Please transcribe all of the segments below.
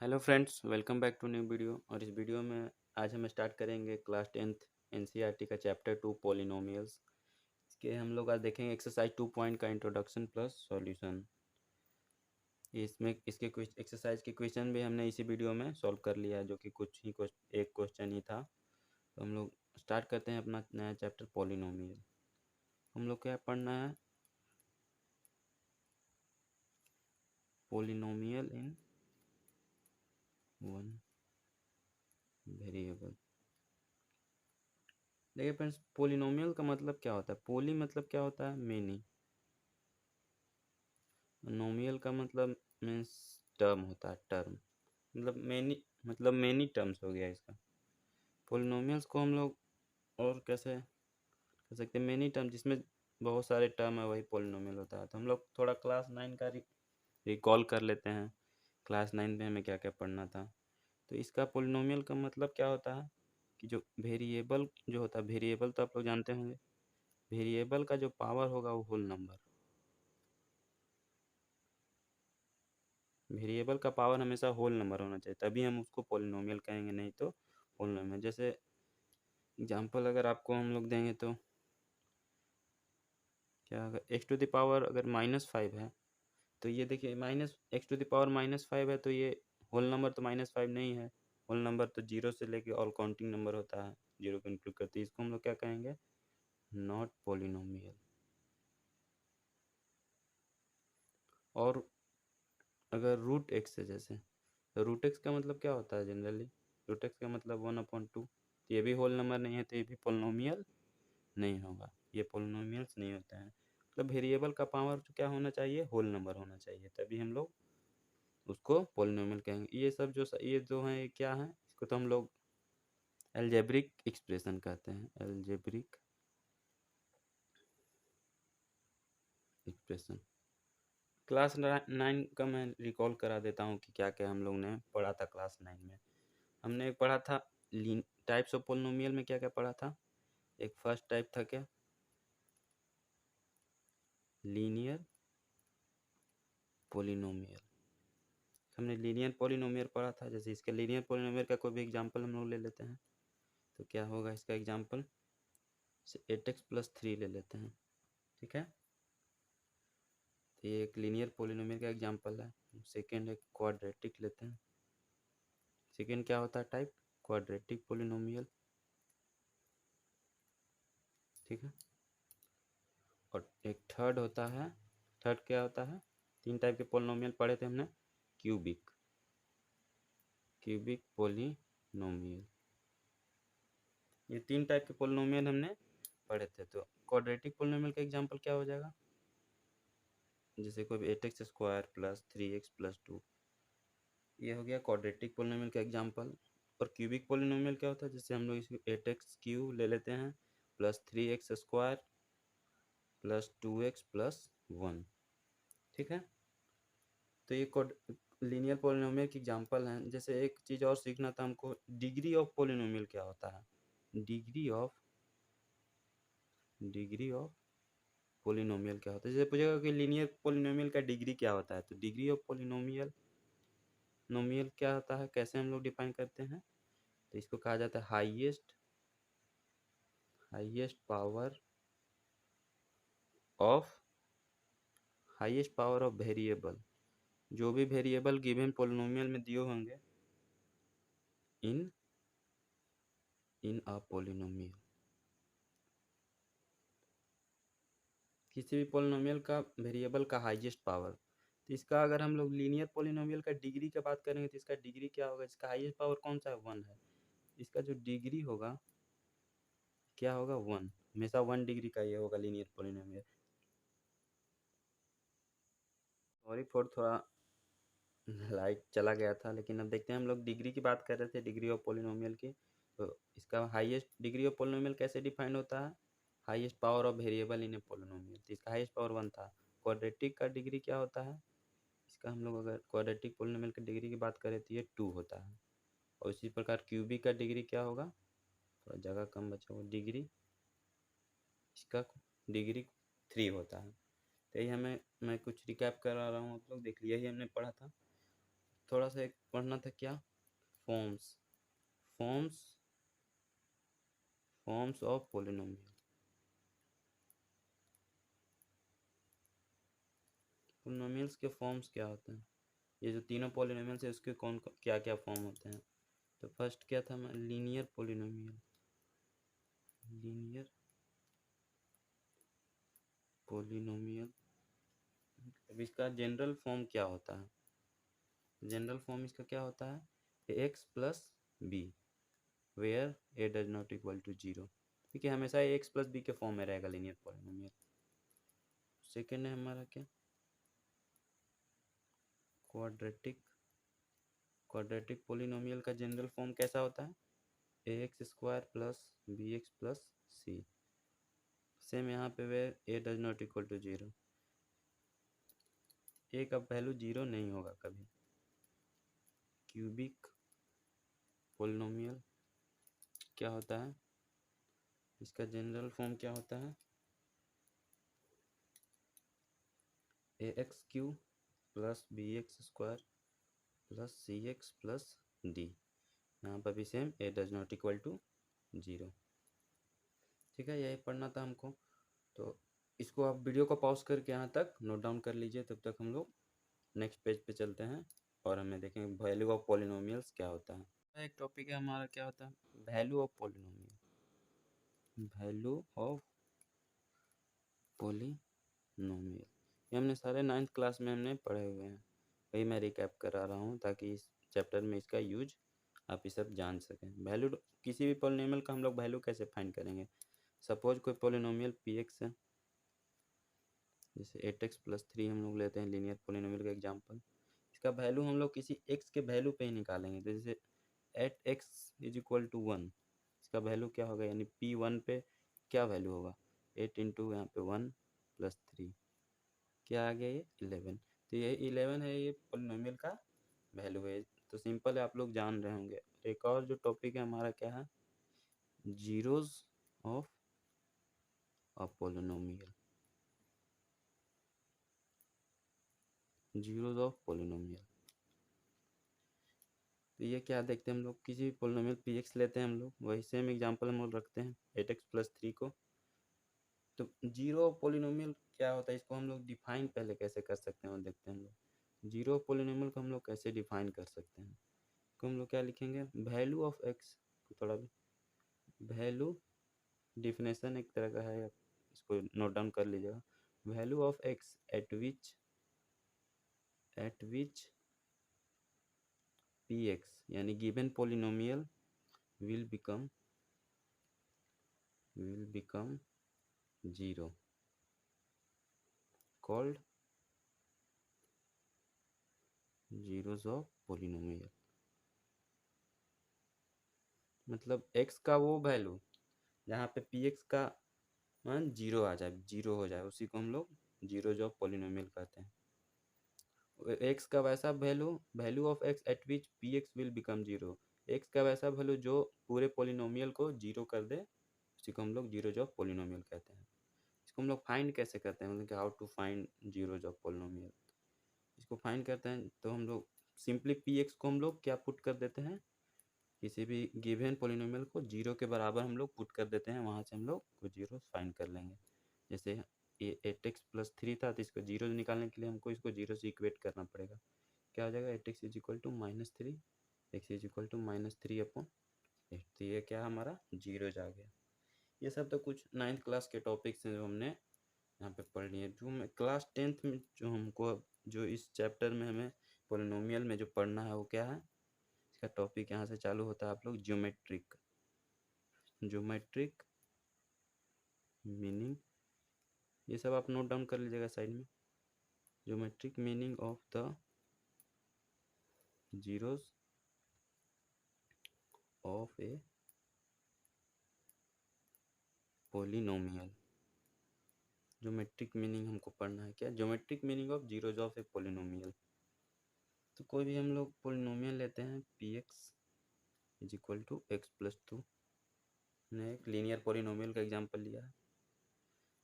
Hello friends, welcome back to new video. और इस video में आज हम स्टार्ट करेंगे क्लास 10th एनसीईआरटी का चैप्टर 2 पॉलिनोमियल्स। इसके हम लोग आज देखेंगे एक्सरसाइज 2 पॉइंट का इंट्रोडक्शन प्लस सॉल्यूशन। इसमें इसके कुछ एक्सरसाइज के क्वेश्चन भी हमने इसी वीडियो में सॉल्व कर लिया है, जो कि कुछ ही एक क्वेश्चन ही था। तो हम लोग स्टार्ट करते हैं अपना नया चैप्टर पॉलिनोमियल। हम लोग क्या पढ़ना है? Polynomial in one variable. देखिए फ्रेंड्स, पोलिनोमियल का मतलब क्या होता है? पोली मतलब क्या होता है? मेनी। नोमियल का मतलब मीन्स टर्म होता है, टर्म मतलब मेनी टर्म्स हो गया इसका। पोलिनोमियल्स को हम लोग और कैसे कह सकते हैं? मेनी टर्म जिसमें बहुत सारे टर्म है, वही पोलिनोमियल होता है। तो हम लोग थोड़ा क्लास 9 का रिकॉल कर लेते हैं। क्लास 9 में हमें क्या क्या पढ़ना था। तो इसका पोलिनोमियल का मतलब क्या होता है कि जो वेरिएबल जो होता है, वेरिएबल तो आप लोग जानते होंगे, वेरिएबल का जो पावर होगा वो होल नंबर। वेरिएबल का पावर हमेशा होल नंबर होना चाहिए, तभी हम उसको पोलिनोमियल कहेंगे, नहीं तो होल नंबर। जैसे एग्जांपल अगर आपको हम लोग देंगे तो क्या, अगर एक्स टू द पावर अगर -5 है, तो ये देखिए minus x to the power -5 है, तो ये होल नंबर तो -5 नहीं है। होल नंबर तो जीरो से लेके ऑल काउंटिंग नंबर होता है, जीरो को इंक्लूड करते हैं। इसको हम लोग क्या कहेंगे? Not polynomial. और अगर रूट एक्स है, जैसे तो रूट एक्स का मतलब क्या होता है जनरली? रूट एक्स का मतलब 1/2। तो ये भी होल नंबर नहीं है, तो ये भी पोलिनोमियल नहीं होगा। ये पोलिनोमियल्स नहीं होते हैं। मतलब वेरिएबल का पावर क्या होना चाहिए? होल नंबर होना चाहिए, तभी हम लोग उसको पोलिनोमियल कहेंगे। ये जो हैं, ये क्या है? इसको तो हम लोग एल्जेब्रिक एक्सप्रेशन कहते हैं, एल्जेब्रिक एक्सप्रेशन। क्लास 9 का मैं रिकॉल करा देता हूँ कि क्या क्या हम लोग ने पढ़ा था क्लास 9 में। हमने एक पढ़ा था टाइप्स ऑफ पोलिनोमियल में क्या क्या पढ़ा था। एक फर्स्ट टाइप था क्या? Linear polynomial. हमने लीनियर पोलिनोमियल पढ़ा था। जैसे इसके लीनियर पोलिनोमियल का कोई भी एग्जांपल हम लोग ले लेते हैं, तो क्या होगा इसका एग्जांपल? जैसे 8x+3 ले लेते हैं, ठीक है। तो ये एक लीनियर पोलिनोमियल का एग्जांपल है। सेकेंड एक क्वाड्रेटिक लेते हैं। सेकेंड क्या होता है टाइप? क्वाड्रेटिक पोलिनोमियल, ठीक है। और एक थर्ड होता है, थर्ड क्या होता है? 3 टाइप के पोलिनोमियल पढ़े थे हमने। Cubic, cubic polynomial. ये 3 टाइप के पोलिनोमियल हमने पढ़े थे। तो क्वाड्रेटिक पोलिनोमियल का एग्जांपल क्या हो जाएगा? जैसे कोई 8x² + 3x + 2, ये हो गया क्वाड्रेटिक पोलिनोमियल का एग्जांपल। और क्यूबिक पोलिनोमियल क्या होता है? जैसे हम लोग इसको 8x³ ले लेते हैं प्लस 3x² प्लस 2x + 1, ठीक है। तो ये लीनियर पोलिनोमियल की एग्जांपल हैं। जैसे एक चीज़ और सीखना था हमको, डिग्री ऑफ पोलिनोमियल क्या होता है? डिग्री ऑफ पोलिनोमियल क्या होता है? जैसे पूछेगा कि लीनियर पोलिनोमियल का डिग्री क्या होता है, तो डिग्री ऑफ पोलिनोमियल नोमियल क्या होता है, कैसे हम लोग डिफाइन करते हैं? तो इसको कहा जाता है हाईएस्ट पावर ऑफ वेरिएबल। जो भी वेरिएबल गिवन पोलिनोमियल में दिए होंगे इन अ पोलिनोमियल, किसी भी पोलिनोमियल का वेरिएबल का हाईएस्ट पावर। तो इसका अगर हम लोग लीनियर पोलिनोमियल का डिग्री की बात करेंगे, तो इसका डिग्री क्या होगा? इसका हाईएस्ट पावर कौन सा है? 1 है। इसका जो डिग्री होगा क्या होगा? 1। हमेशा 1 डिग्री का ये होगा लीनियर पोलिनोमियल। सॉरी फॉर थोड़ा लाइट चला गया था, लेकिन अब देखते हैं। हम लोग डिग्री की बात कर रहे थे, डिग्री ऑफ पोलिनोमियल की। तो इसका हाईएस्ट डिग्री ऑफ पोलिनोमियल कैसे डिफाइंड होता है? Highest power of variable in A polynomial. तो इसका हाईएस्ट पावर 1 था। क्वाड्रेटिक का डिग्री क्या होता है? इसका हम लोग अगर क्वाड्रेटिक पोलिनोमियल की डिग्री की बात करें तो ये 2 होता है। और इसी प्रकार क्यूबिक का डिग्री क्या होगा? थोड़ा जगह कम बचा हुआ, डिग्री इसका डिग्री 3 होता है। तो यही मैं कुछ रिकैप करा रहा हूँ, आप लोग देख लिया, यही हमने पढ़ा था। थोड़ा सा एक पढ़ना था क्या, forms forms forms of polynomial. Polynomials के फॉर्म्स क्या होते हैं, ये जो तीनों पोलिनोमियल्स है उसके कौन क्या क्या फॉर्म होते हैं। तो फर्स्ट क्या था, लीनियर पोलिनोमियल, लीनियर पोलिनोमियल। अब इसका जनरल फॉर्म क्या होता है, जनरल फॉर्म इसका क्या होता है, X plus B where A does not equal to zero. ठीक है, हमेशा एक्स प्लस बी के फॉर्म में रहेगा लीनियर पोलिनोमियल। सेकेंड है हमारा क्या, क्वाड्रेटिक। क्वाड्रेटिक पोलिनोमियल का जनरल फॉर्म कैसा होता है, A X square plus B X plus C. Same यहाँ पे where A does not equal to zero, A का वैल्यू जीरो नहीं होगा कभी। क्यूबिक पोलिनोमियल क्या होता है, इसका जनरल फॉर्म क्या होता है, A X cube plus B X square plus C X plus D. यहाँ पर भी same A does not equal to zero. ठीक है, यही पढ़ना था हमको। तो इसको आप वीडियो को पॉज करके यहाँ तक नोट डाउन कर लीजिए, तब तक हम लोग नेक्स्ट पेज पे चलते हैं और हमें देखेंगे वैल्यू ऑफ पॉलिनोमियल्स क्या होता है। एक टॉपिक है हमारा क्या होता है, value of polynomial, value of polynomial. ये हमने सारे 9th क्लास में हमने पढ़े हुए हैं, वही मैं रिकैप करा रहा हूँ ताकि इस चैप्टर में इसका यूज आप ये सब जान सकें। वैल्यू किसी भी पॉलिनोमियल का हम लोग वैल्यू कैसे फाइंड करेंगे, सपोज कोई पॉलिनोमियल पी एक्स है, जैसे 8x प्लस 3 हम लोग लेते हैं लीनियर पॉलिनोमियल का एग्जांपल। इसका वैल्यू हम लोग किसी x के वैल्यू पे ही निकालेंगे, तो जैसे 8x इज इक्वल टू 1, इसका वैल्यू क्या होगा, यानी P1 पे क्या वैल्यू होगा, 8 इंटू यहाँ पे 1 प्लस 3 क्या आ गया, ये 11। तो ये 11 है, ये पॉलिनोमियल का वैल्यू है। तो सिंपल है, आप लोग जान रहे होंगे। एक और जो टॉपिक है हमारा क्या है, zeros of a polynomial, zeros of polynomial. तो ये क्या देखते हैं हम लोग, किसी भी पोलिनोमियल पी एक्स लेते हैं हम लोग, वही सेम एग्जांपल हम लोग रखते हैं 8x प्लस 3 को। तो जीरो पोलिनोमियल क्या होता है, इसको हम लोग डिफाइन पहले कैसे कर सकते हैं वो देखते हैं हम लोग। जीरो पोलिनोमियल को हम लोग कैसे डिफाइन कर सकते हैं, तो हम लोग क्या लिखेंगे, वैल्यू ऑफ एक्स, थोड़ा भी वैल्यू डिफिनेशन एक तरह का है, इसको नोट डाउन कर लीजिएगा। Value of X at which P X यानी given polynomial will become zero called zeros of polynomial। मतलब x का वो वैल्यू जहाँ पे पी एक्स का मान जीरो आ जाए, जीरो हो जाए, उसी को हम लोग जीरोज ऑफ पोलिनोमियल कहते हैं। x का वैसा value, value of x eight which P x will become zero, x का वैसा वैल्यू जो पूरे पोलिनोमियल को जीरो कर दे, उसी को हम लोग जीरोज ऑफ पोलिनोमियल कहते हैं। इसको हम लोग फाइंड कैसे करते हैं, मतलब कि how to find zeros of polynomial. इसको फाइंड करते हैं तो हम लोग सिंपली पी एक्स को हम लोग क्या पुट कर देते हैं, किसी भी गिवन पोलिनोमियल को जीरो के बराबर हम लोग पुट कर देते हैं, वहाँ से हम लोग कुछ जीरो फाइंड कर लेंगे। जैसे ये 8x प्लस 3 था, तो इसको जीरो निकालने के लिए हमको इसको जीरो से इक्वेट करना पड़ेगा। क्या हो जाएगा, 8x is equal to -3, x is equal to -3 upon 8। तो ये क्या हमारा जीरो आ गया। ये सब तो कुछ 9th क्लास के टॉपिक्स हैं जो हमने यहाँ पे पढ़ लिए। जो मैं क्लास 10th में जो हमको जो इस चैप्टर में हमें पोलिनोमियल में जो पढ़ना है वो क्या है, इसका टॉपिक यहाँ से चालू होता है आप लोग ज्योमेट्रिक, ज्योमेट्रिक मीनिंग, ये सब आप नोट डाउन कर लीजिएगा साइड में। Geometric meaning of the zeros of a polynomial. Geometric meaning हमको पढ़ना है क्या, geometric meaning of zeros of a polynomial. तो कोई भी हम लोग पोलिनोमियल लेते हैं, p x is equal to x plus 2, ने एक लीनियर पोलिनोमियल का एग्जांपल लिया है।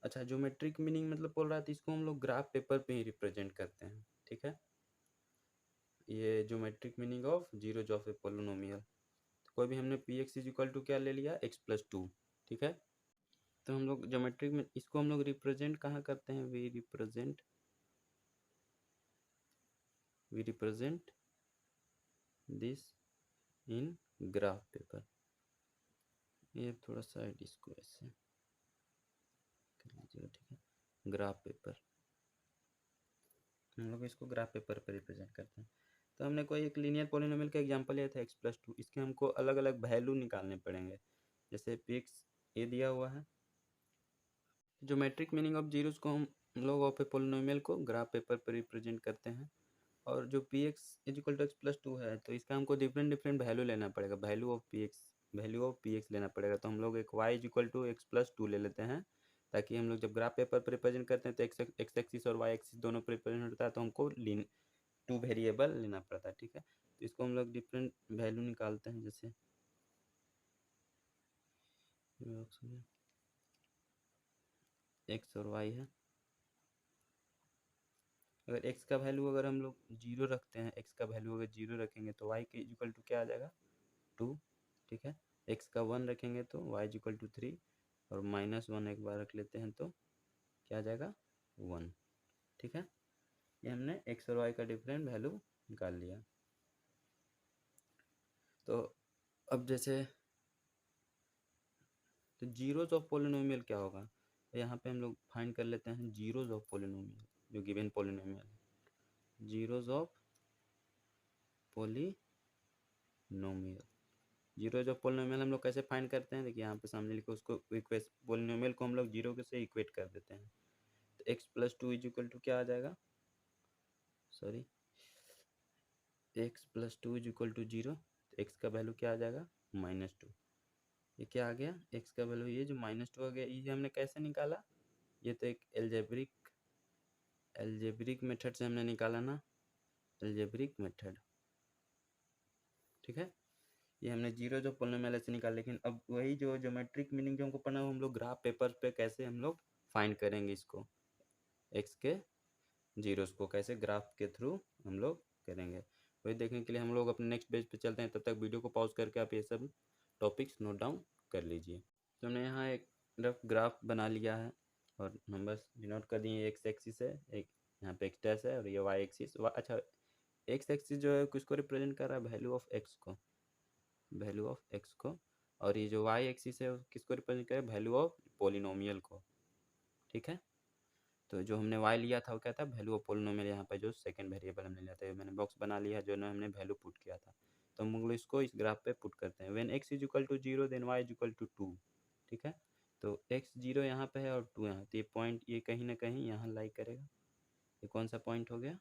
अच्छा, ज्योमेट्रिक मीनिंग मतलब बोल रहा है तो इसको हम लोग ग्राफ पेपर पे ही रिप्रेजेंट करते हैं। ठीक है, ये geometric meaning of zeros of a polynomial. तो कोई भी हमने p x is equal to क्या ले लिया, एक्स प्लस टू, ठीक है। तो हम लोग ज्योमेट्रिक में इसको हम लोग रिप्रेजेंट कहाँ करते हैं, we represent this in graph paper. ये थोड़ा सा इसको ऐसे कर लीजिएगा, ठीक है। ग्राफ पेपर, हम लोग इसको ग्राफ पेपर पर रिप्रेजेंट करते हैं। तो हमने कोई एक लीनियर पॉलिनोमियल का एग्जांपल लिया था एक्स प्लस टू, इसके हमको अलग अलग वैल्यू निकालने पड़ेंगे। जैसे पी एक्स ये दिया हुआ है, ज्योमेट्रिक मीनिंग ऑफ जीरोस को हम लोग ऑफ ए पॉलिनोमियल को ग्राफ पेपर पर रिप्रेजेंट करते हैं। और जो p x is equal to x plus two है, तो इसका हमको डिफरेंट वैल्यू लेना पड़ेगा, वैल्यू ऑफ पी एक्स लेना पड़ेगा। तो हम लोग एक y is equal to x plus two ले लेते हैं, ताकि हम लोग जब ग्राफ पेपर पर रिप्रेजेंट करते हैं तो एक्स एक्सिस और वाई एक्सिस दोनों पर रिप्रेजेंट होता है, तो हमको टू वेरिएबल लेना पड़ता है, ठीक है। तो इसको हम लोग डिफरेंट वैल्यू निकालते हैं, जैसे एक्स और वाई है। अगर x का वैल्यू अगर हम लोग जीरो रखते हैं, x का वैल्यू अगर जीरो रखेंगे तो y के इक्वल टू क्या आ जाएगा, 2, ठीक है। x का 1 रखेंगे तो y इक्वल टू 3, और -1 एक बार रख लेते हैं तो क्या आ जाएगा, 1, ठीक है। ये हमने x और y का डिफरेंट वैल्यू निकाल लिया। तो अब जैसे तो जीरोज ऑफ पोलिनोमियल क्या होगा, यहाँ पे हम लोग फाइंड कर लेते हैं जीरोज ऑफ पोलिनोमियल, जो गिवन पोलिनोमियल है, zeros of polynomial. Zeros of polynomial हम लोग कैसे फाइंड करते हैं, देखिए यहाँ पे सामने लिखो, उसको इक्वेशन पोलिनोमियल को हम लोग जीरो से इक्वेट कर देते हैं। तो x plus two is equal to क्या आ जाएगा, sorry, x plus two is equal to zero, तो एक्स का वैल्यू क्या आ जाएगा, -2। ये क्या आ गया, एक्स का वैल्यू ये जो -2 आ गया, ये हमने कैसे निकाला, ये तो एक एल्जेब्रिक मेथड से हमने निकाला ना, एल्जेब्रिक मेथड, ठीक है। ये हमने जीरो जो पोलिनोमियल ऐसे निकाला। लेकिन अब वही जो ज्योमेट्रिक मीनिंग जो हमको पढ़ना है, हम लोग ग्राफ पेपर पे कैसे हम लोग फाइंड करेंगे इसको, एक्स के जीरोस को कैसे ग्राफ के थ्रू हम लोग करेंगे, वही देखने के लिए हम लोग अपने नेक्स्ट पेज पे चलते हैं। तब तक वीडियो को पॉज करके आप ये सब टॉपिक्स नोट डाउन कर लीजिए। तो हमने यहाँ एक रफ ग्राफ बना लिया है और नंबर्स डिनोट कर दिए, एक्स एक्सिस है, एक यहाँ पे एक्स डैश है, और ये वाई एक्सिस। अच्छा, एक्स एक्सिस जो है किसको रिप्रेजेंट कर रहा है, वैल्यू ऑफ एक्स को, वैल्यू ऑफ एक्स को। और ये जो वाई एक्सिस है किसको रिप्रेजेंट करे, वैल्यू ऑफ पोलिनोमियल को, ठीक है। तो जो हमने y लिया था वो क्या था, वैल्यू ऑफ पोलिनोमियल, यहाँ पे जो सेकंड वेरिएबल हमने लिया था, मैंने बॉक्स बना लिया जो ना हमने वैल्यू पुट किया था। तो हम लोग इसको इस ग्राफ पे पुट करते हैं। When x is equal to 0 then y is equal to 2, ठीक है। तो x 0 यहाँ पे है और 2 यहाँ, तो ये पॉइंट ये कहीं ना कहीं यहाँ लाई करेगा। ये कौन सा पॉइंट हो गया,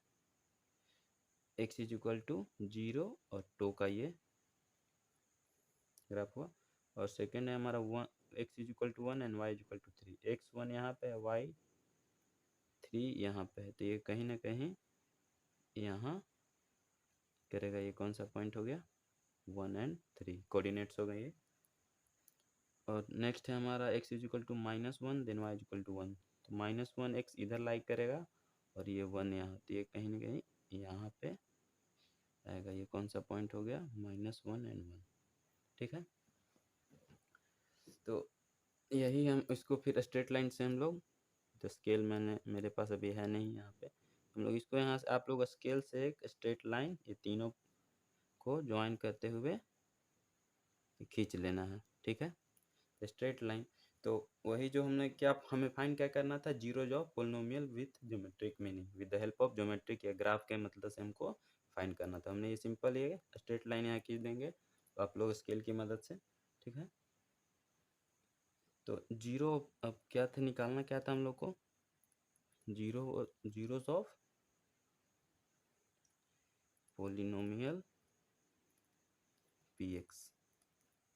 x इज इक्वल टू 0 और 2 का ये ग्राफ हुआ। और सेकेंड है हमारा 1, x is equal to 1 and y is equal to 3, x 1 यहाँ पे है, y 3 यहाँ पे है, तो ये कहीं ना कहीं यहाँ करेगा। ये कौन सा पॉइंट हो गया, 1 एंड 3 कोऑर्डिनेट्स हो गए ये। और नेक्स्ट है हमारा x is equal to -1 then y is equal to 1, तो -1 x इधर लाइक करेगा और ये 1 यहाँ, तो ये कहीं ना कहीं यहाँ पे आएगा। ये कौन सा पॉइंट हो गया, -1 एंड 1, ठीक है। तो यही हम इसको फिर स्ट्रेट लाइन से हम लोग, तो स्केल मेरे पास अभी है नहीं यहाँ पे, हम लोग इसको यहाँ से आप लोग स्केल से एक स्ट्रेट लाइन ये तीनों को ज्वाइन करते हुए खींच लेना है, ठीक है, स्ट्रेट लाइन। तो वही जो हमने क्या, हमें फाइंड क्या करना था, zeros of polynomial with geometric meaning, with the help of geometric या ग्राफ के मदद से हमको फाइंड करना था। हमने ये सिंपल ये स्ट्रेट लाइन यहाँ खींच देंगे, तो आप लोग स्केल की मदद से, ठीक है। तो जीरो, अब क्या था निकालना, क्या था हम लोग को, zeros of polynomial P x,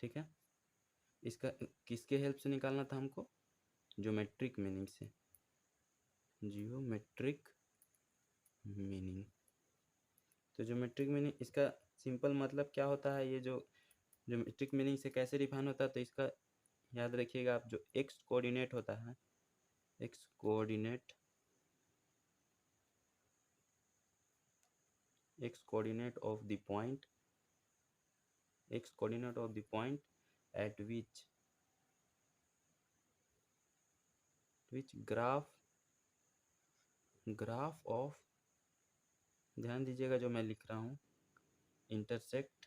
ठीक है। इसका किसके हेल्प से निकालना था हमको, ज्योमेट्रिक मीनिंग से, जियोमेट्रिक मीनिंग। तो ज्योमेट्रिक मीनिंग इसका सिंपल मतलब क्या होता है, ये जो ज्योमेट्रिक मीनिंग से कैसे डिफाइन होता है, तो इसका याद रखिएगा आप, जो एक्स कोऑर्डिनेट होता है, x coordinate x coordinate of the point at which graph of, ध्यान दीजिएगा जो मैं लिख रहा हूँ, इंटरसेक्ट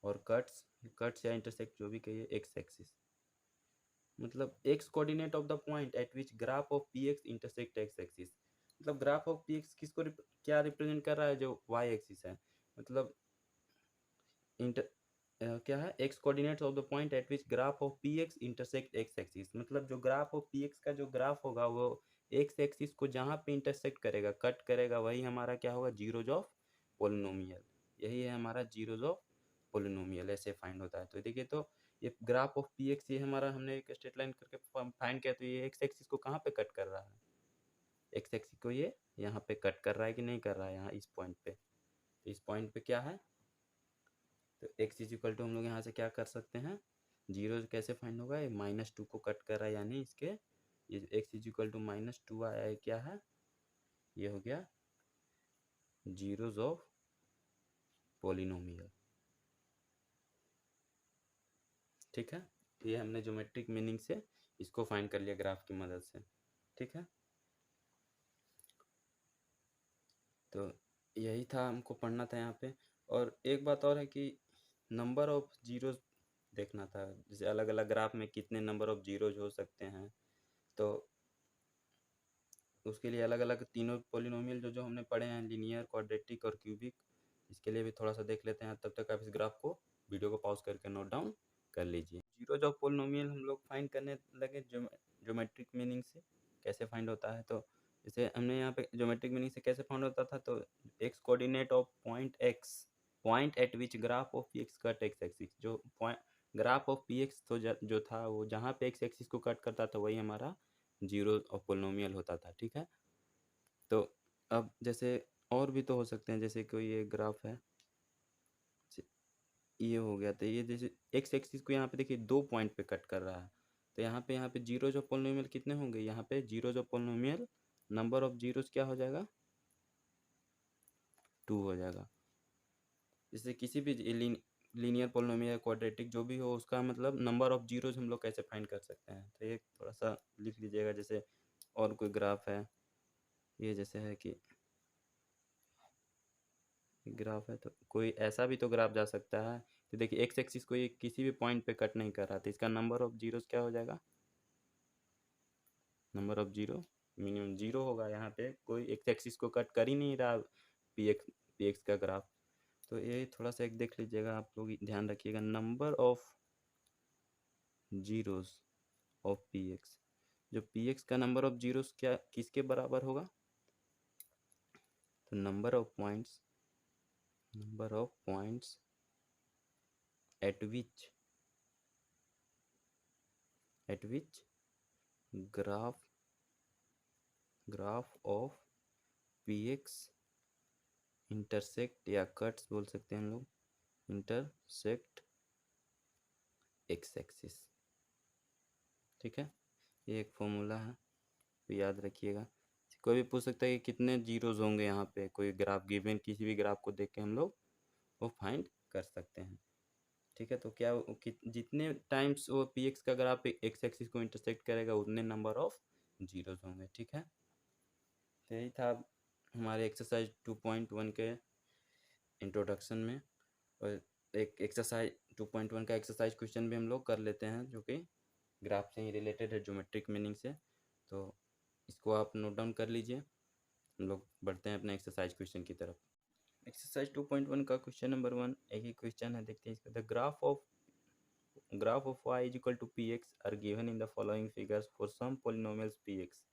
और कट्स या इंटरसेक्ट जो भी कहिए एक्स एक्सिस, मतलब x coordinate of the point at which graph of P x intersect x axis, मतलब ग्राफ ऑफ पी एक्स किसको क्या रिप्रेजेंट कर रहा है, जो वाई एक्सिस है, मतलब क्या है, x coordinates of the point at which graph of P x intersect x axis, मतलब जो ग्राफ ऑफ पी एक्स का जो ग्राफ होगा वो एक्स एक्सिस को जहाँ पे इंटरसेक्ट करेगा, कट करेगा, वही हमारा क्या होगा, जीरोज ऑफ पोलिनोमियल। यही है हमारा जीरोज ऑफ पोलिनोमियल, ऐसे फाइंड होता है। तो देखिए, तो ये ग्राफ ऑफ पी एक्स, ये हमारा हमने एक स्ट्रेट लाइन करके फाइंड किया, तो ये एक्स एक्सिस को कहाँ पे कट कर रहा है, एक्स एक्सिस को ये यहाँ पे कट कर रहा है कि नहीं कर रहा है, यहाँ इस पॉइंट पे, तो इस पॉइंट पे क्या है, तो x इज इक्वल टू हम लोग यहाँ से क्या कर सकते हैं, जीरो कैसे फाइंड होगा, ये -2 को कट कर रहा है, यानी इसके ये x इज इक्वल टू -2 आया है, क्या है, ये हो गया जीरोज ऑफ पोलिनोमियल। ठीक है, ये हमने ज्योमेट्रिक मीनिंग से इसको फाइंड कर लिया ग्राफ की मदद से। ठीक है, तो यही था हमको पढ़ना था यहाँ पे। और एक बात और है कि नंबर ऑफ जीरोज देखना था, जैसे अलग अलग ग्राफ में कितने नंबर ऑफ जीरोज हो सकते हैं, तो उसके लिए अलग अलग तीनों पोलिनोमियल जो जो हमने पढ़े हैं, लीनियर, क्वाड्रेटिक और क्यूबिक, इसके लिए भी थोड़ा सा देख लेते हैं। तब तक आप इस ग्राफ को, वीडियो को पॉज करके नोट डाउन कर लीजिए। जीरोज ऑफ पोलिनोमियल हम लोग फाइंड करने लगे ज्योमेट्रिक मीनिंग से, कैसे फाइंड होता है, तो जैसे हमने यहाँ पे ज्योमेट्रिक मीनिंग से कैसे फाइंड होता था, तो X coordinate of point at which graph of P X cut X axis, जो point graph of P X तो जो था वो जहाँ पे एक्स एक्सिस को कट करता था वही हमारा जीरो ऑफ पोलिनोमियल होता था। ठीक है, तो अब जैसे और भी तो हो सकते हैं, जैसे कोई ये ग्राफ है, ये हो गया, तो ये जैसे एक्स एक्सिस को यहाँ पे देखिए 2 पॉइंट पे कट कर रहा है, तो यहाँ पे जीरोज ऑफ पोलिनोमियल कितने होंगे, यहाँ पे zeros of polynomial number of zeros क्या हो जाएगा, 2 हो जाएगा। जैसे किसी भी लीनियर पोलिनोमियल, क्वाड्रेटिक जो भी हो, उसका मतलब नंबर ऑफ जीरोज हम लोग कैसे फाइंड कर सकते हैं, तो ये थोड़ा सा लिख लीजिएगा। जैसे और कोई ग्राफ है, ये जैसे है कि ग्राफ है, तो कोई ऐसा भी तो ग्राफ जा सकता है, तो देखिए एक्स एक्सिस को ये किसी भी पॉइंट पे कट नहीं कर रहा, तो इसका नंबर ऑफ जीरोस क्या हो जाएगा, नंबर ऑफ जीरो मिनिमम 0 होगा, यहाँ पे कोई एक्स एक्सिस को कट कर ही नहीं रहा पी एक्स का ग्राफ। तो ये थोड़ा सा एक देख लीजिएगा, आप लोग ध्यान रखिएगा, number of zeros of P x, जो पी एक्स का नंबर ऑफ जीरोस क्या किसके बराबर होगा, तो number of points at which graph of P x intersect, या कट्स बोल सकते हैं हम लोग, इंटरसेक्ट एक्स एक्सिस। ठीक है, ये एक फॉर्मूला है, तो याद रखिएगा। कोई भी पूछ सकता है कि कितने जीरोज होंगे यहाँ पे, कोई ग्राफ गिवन, किसी भी ग्राफ को देख के हम लोग वो फाइंड कर सकते हैं। ठीक है, तो क्या जितने टाइम्स वो पी एक्स का ग्राफ एक्स एक्सिस को इंटरसेक्ट करेगा, उतने नंबर ऑफ जीरोज होंगे। ठीक है, तो यही था हमारे एक्सरसाइज 2.1 के इंट्रोडक्शन में। और एक एक्सरसाइज 2.1 का एक्सरसाइज क्वेश्चन भी हम लोग कर लेते हैं, जो कि ग्राफ से ही रिलेटेड है, ज्योमेट्रिक मीनिंग से, तो इसको आप नोट डाउन कर लीजिए। हम लोग बढ़ते हैं अपने एक्सरसाइज क्वेश्चन की तरफ। एक्सरसाइज 2.1 का क्वेश्चन नंबर 1 एक ही क्वेश्चन है, देखते हैं इसका। The graph of y is equal to p x are given in the following figures for some polynomials p x.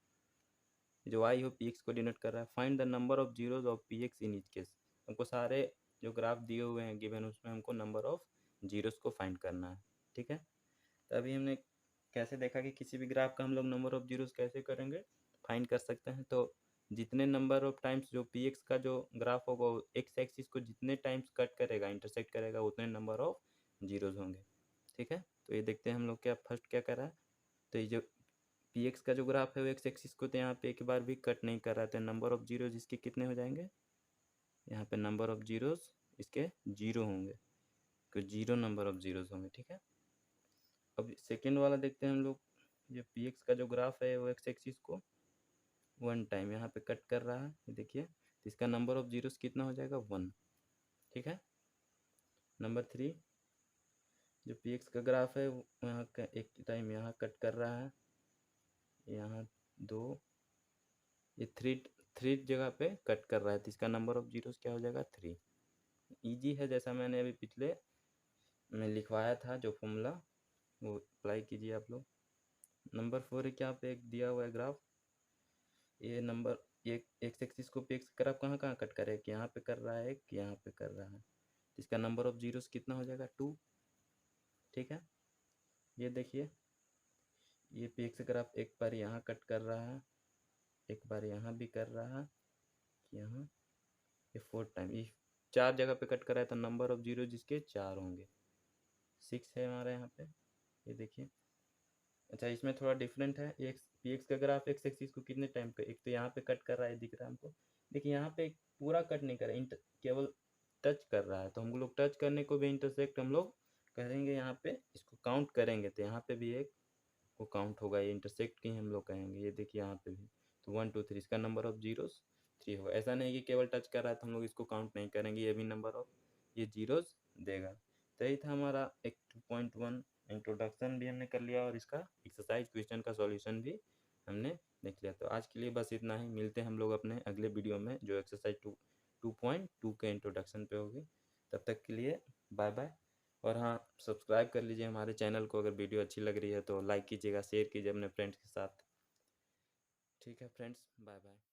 जो y हो पी एक्स को डिनोट कर रहा है। Find the number of zeros of P x in each case. हमको सारे जो graph दिए हुए हैं गिवन, उसमें हमको नंबर ऑफ जीरोस को फाइंड करना है। ठीक है, तो अभी हमने कैसे देखा कि किसी भी ग्राफ का हम लोग नंबर ऑफ जीरोस कैसे करेंगे, फाइंड कर सकते हैं। तो जितने नंबर ऑफ टाइम्स जो पी एक्स का जो ग्राफ होगा, एक्स एक्सिस को जितने टाइम्स कट करेगा, इंटरसेक्ट करेगा, उतने नंबर ऑफ जीरोज होंगे। ठीक है, तो ये देखते हैं हम लोग क्या फर्स्ट क्या कर रहा है। तो ये जो पी एक्स का जो ग्राफ है वो एक्स एक्सिस को तो यहाँ पे एक बार भी कट नहीं कर रहा था। नंबर ऑफ जीरोज इसके कितने हो जाएंगे, यहाँ पे नंबर ऑफ जीरोज इसके 0 होंगे, तो 0 नंबर ऑफ जीरोज होंगे। ठीक है, अब सेकेंड वाला देखते हैं हम लोग। ये पी एक्स का जो ग्राफ है वो एक्स एक्सिस को 1 टाइम यहाँ पे कट कर रहा है, ये देखिए, तो इसका नंबर ऑफ जीरोज कितना हो जाएगा, 1। ठीक है, नंबर 3, जो पी एक्स का ग्राफ है वो यहाँ का एक टाइम यहाँ कट कर रहा है, यहाँ 2, ये थ्री जगह पे कट कर रहा है, तो इसका नंबर ऑफ जीरोज क्या हो जाएगा, 3। ईजी है, जैसा मैंने अभी पिछले में लिखवाया था जो फॉर्मूला, वो अप्लाई कीजिए आप लोग। नंबर 4 है, क्या पे एक दिया हुआ है ग्राफ, ये नंबर एक एक्स एक्सिस को पे एक्स ग्राफ कहाँ कहाँ कट करे, कि यहाँ पे कर रहा है, कि यहाँ पे कर रहा है, तो इसका नंबर ऑफ जीरोस कितना हो जाएगा, 2। ठीक है, ये देखिए, ये पे एक्स ग्राफ एक बार यहाँ कट कर रहा है, एक बार यहाँ भी कर रहा है, यहाँ, ये 4 टाइम, ये 4 जगह पे कट कर रहा है, तो नंबर ऑफ जीरो जिसके 4 होंगे, 6 है हमारे यहाँ पे, ये देखिए। अच्छा, इसमें थोड़ा डिफरेंट है, एक्स पी एक्स का ग्राफ एक्स एक्सिस को कितने टाइम पे, एक तो यहाँ पे कट कर रहा है, दिख रहा है हमको, देखिए यहाँ पे पूरा कट नहीं कर रहा है, केवल टच कर रहा है, तो हम लोग टच करने को भी इंटरसेक्ट हम लोग करेंगे, यहाँ पे इसको काउंट करेंगे, तो यहाँ पे भी एक वो काउंट होगा, ये इंटरसेक्ट की हम लोग कहेंगे, ये देखिए यहाँ पे भी, तो 1 2 3 इसका नंबर ऑफ जीरोस 3 होगा। ऐसा नहीं कि केवल टच कर रहा है तो हम लोग इसको काउंट नहीं करेंगे, ये भी नंबर ऑफ ये जीरोस देगा। तो यही था हमारा एक 2.1 इंट्रोडक्शन भी हमने कर लिया, और इसका एक्सरसाइज क्वेश्चन का सॉल्यूशन भी हमने देख लिया। तो आज के लिए बस इतना ही, मिलते हैं हम लोग अपने अगले वीडियो में, जो एक्सरसाइज 2.2 के इंट्रोडक्शन पे होगी। तब तक के लिए बाय बाय। और हाँ, सब्सक्राइब कर लीजिए हमारे चैनल को, अगर वीडियो अच्छी लग रही है तो लाइक कीजिएगा, शेयर कीजिए अपने फ्रेंड्स के साथ। ठीक है फ्रेंड्स, बाय बाय।